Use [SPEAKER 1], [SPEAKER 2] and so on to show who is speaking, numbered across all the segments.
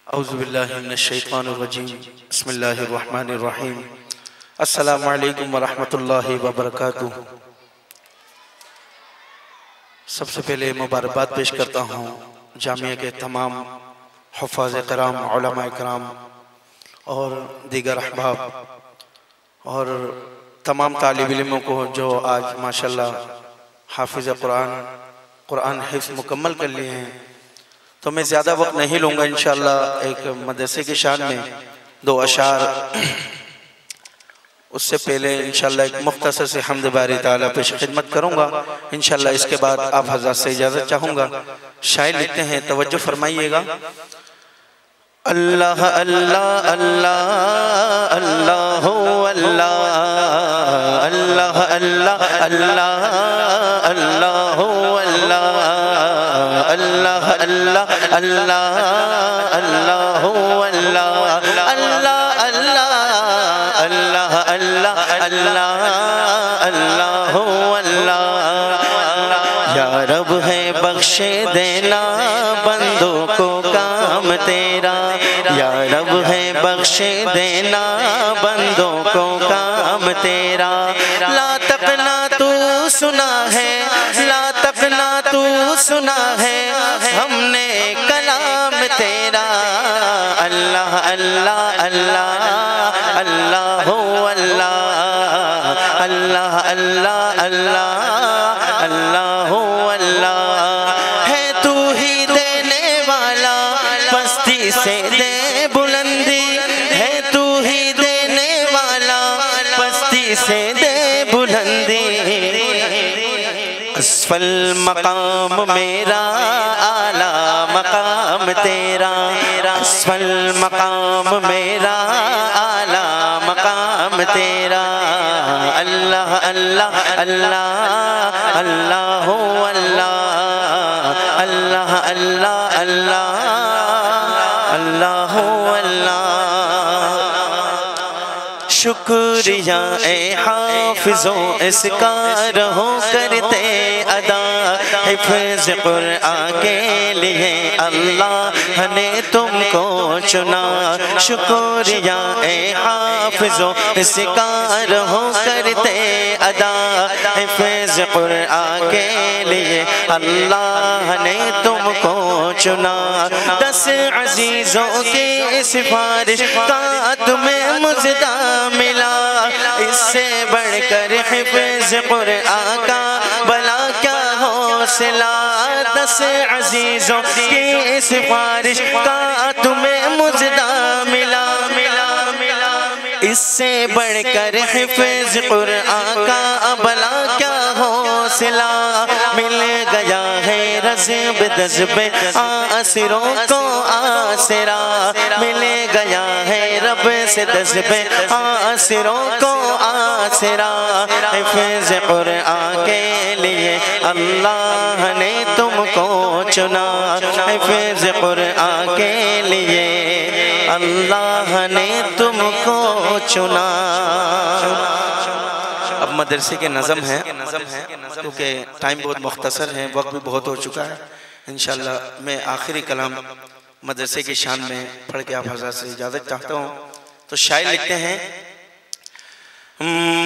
[SPEAKER 1] اعوذ باللہ من الشیطان الرجیم بسم اللہ الرحمن الرحیم السلام علیکم ورحمۃ اللہ وبرکاتہ۔ سب سے پہلے مبارکباد پیش کرتا ہوں جامعہ کے تمام حفاظ کرام، علماء کرام اور دیگر احباب اور تمام طالب علموں کو جو آج ماشاءاللہ حافظ قرآن حفظ مکمل کر لیے ہیں۔ تو میں زیادہ وقت نہیں لوں گا، انشاءاللہ ایک مدرسے کی شان میں دو اشعار، اس سے پہلے انشاءاللہ ایک مختصر سے حمد باری تعالیٰ پیش خدمت کروں گا۔ انشاءاللہ اس کے بعد آپ حضرات سے اجازت چاہوں گا۔ شاعر لکھتے ہیں، توجہ فرمائیے گا۔ اللہ اللہ اللہ اللہ اللہ اللہ اللہ اللہ اللہ اللہ اللہ اللہ اللہ اللہ اللہ اللہ اللہ اللہ اللہ یا رب ہے بخش دینا بندوں کو کام تیرا، یا رب ہے بخش دینا بندوں کو کام تیرا۔ لا تقنا تو سنا ہے، لا تقنا تو سنا ہے ہم نے کلام تیرا۔ اللہ اللہ اللہ اللہ اللہ اللہ اللہ اللہ اللہ اللہ ہے تو ہی دینے والا، پستی سے دے بلندی ہے، تو ہی دینے والا پستی سے دے بلندی۔ اسفل مقام میرا اعلیٰ مقام تیرا، اسفل مقام میرا اعلیٰ مقام تیرا۔ اللہ اللہ اللہ اللہ اللہ اللہ اللہ اللہ اللہ۔ شکریہ اے حافظوں اس کا رہو کرتے ادا، حفظ قرآن کے لیے اللہ نے تم کو چنا۔ شکریہ اے حافظوں اس کا رہو کرتے ادا، حفظ قرآن کے لیے اللہ نے تم کو چنا۔ 10 عزیزوں کی سفارش کا تمہیں مزدہ ملا، اس سے بڑھ کر حفظ قرآن کا بلا کیا حوصلہ۔ 10 عزیزوں کی سفارش کا تمہیں مزدہ ملا، اس سے بڑھ کر حفظ قرآن کا بلا کیا حوصلہ۔ مل گیا ہے رزب دزب آسروں کو آسرا، مل گیا ہے رب سے دزب آسروں کو آسرا۔ حفظ قرآن کے لیے اللہ نے تم کو چنا، حفظ قرآن کے لیے اللہ نے تم کو چنا۔ اب مدرسے کے نظم ہے، کیونکہ ٹائم بہت مختصر ہے، وقت بھی بہت ہو چکا ہے۔ انشاءاللہ میں آخری کلام مدرسے کی شان میں پڑھ کے آپ حضرات سے اجازت چاہتا ہوں۔ تو شاعر لکھتے ہیں،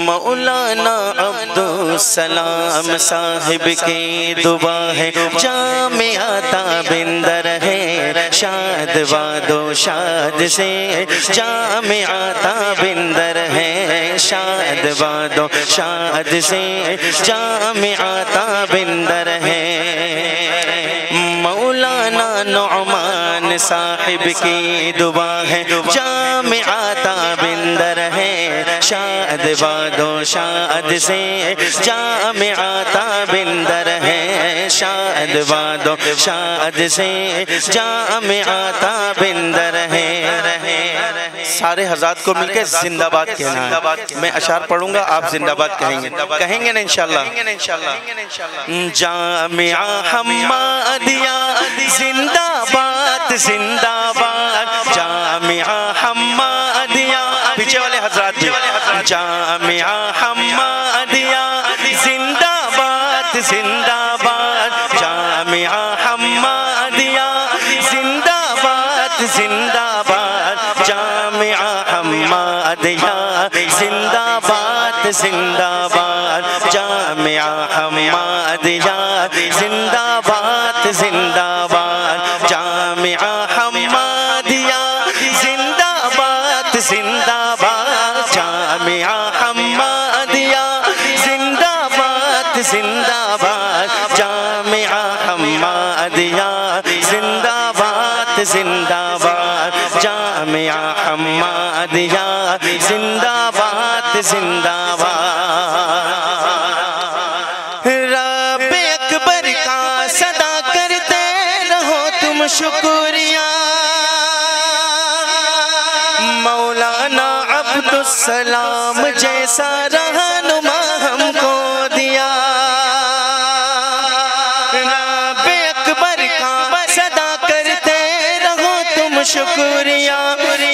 [SPEAKER 1] مولانا عبدالسلام صاحب کی دعا ہے، جامعہ تابندر ہے شاد باد و شاد سے، جامعہ تابندر ہے شاد باد و شاد سے، جامعہ تابندر ہے۔ مولانا نعمان صاحب کی دعا ہے، جامعہ تابندر ہے شاد باد و شاد سے، جامعہ تابندر ہے شاد باد و شاد سے، جامعہ تابندر ہے۔ سارے حضرات کو مل کے زندہ باد کہنا ہے۔ میں اشعار پڑھوں گا، آپ زندہ باد کہیں گے، کہیں گے نا انشاءاللہ۔ جامعہ حمادیہ زندہ باد زندہ باد، جامعہ حمادیہ، پیچھے والے حضرات بھی، جامعہ حمادیہ زندہ باد زندہ باد، جامعہ حمادیہ زندہ باد زندہ باد جامعہ حمادیہ زندہ باد زندہ باد جامعہ حمادیہ زندہ باد زندہ باد جامعہ حمادیہ زندہ باد زندہ باد جامعہ حمادیہ زندہ باد زندہ باد جامعہ حمادیہ زندہ باد زندہ باد جامعہ حمادیہ زندہ باد زندہ باد رب اکبر کا صدا کرتے رہو تم شکریہ مولانا عبدالسلام جیسا رہنما ہم کو دیا رب اکبر کا صدا کرتے رہو تم شکریہ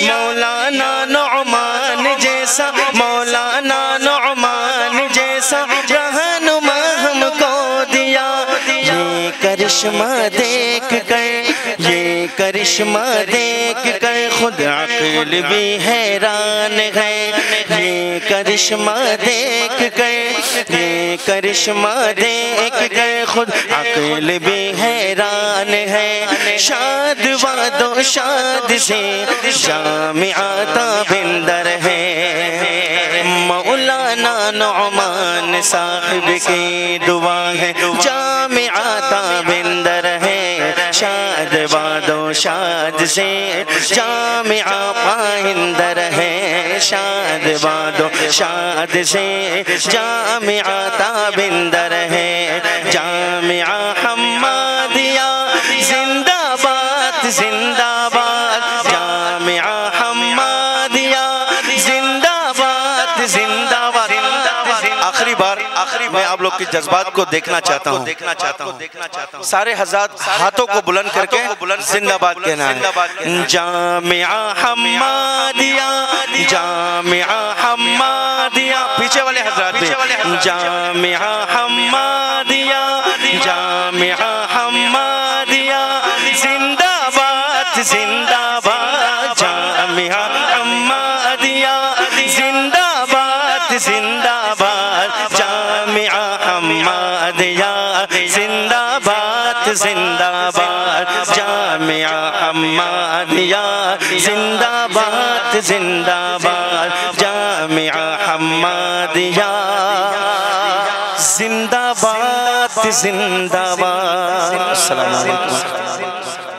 [SPEAKER 1] مولانا نعمان جیسا مولانا نعمان جیسا رہنما ہم کو دیا یہ کرشمہ دیکھ کر یہ کرشمہ دیکھ کر خود عقل بھی حیران ہے یہ کرشمہ دیکھ کر یہ کرشمہ دیکھ کر خود عقل بھی حیران ہے شاد باد و شاد سے جامعہ تابندر ہے مولانا نعمان صاحب کی دعا ہے جامعہ تابندر ہے شاد باد و شاد سے جامعہ پائندر ہے شاد باد و شاد سے جامعہ تابندر ہے جامعہ حمادیہ زندہ باد زندہ باد جامعہ حمادیہ زندہ باد زندہ باد آخری بار میں آپ لوگ کے جذبات کو دیکھنا چاہتا ہوں سارے حضرات ہاتھوں کو بلند کر کے زندہ باد کہنا ہے جامعہ حمادیہ جامعہ حمادیہ پیچھے والے حضرات بھی جامعہ حمادیہ جامعہ حمادیہ زندہ باد زندہ باد جامعہ حمادیہ زندہ باد زندہ باد جامعہ حمادیہ زندہ باد زندہ باد جامعہ حمادیہ زندہ باد زندہ باد جامعہ حمادیہ زندہ باد زندہ باد السلام علیکم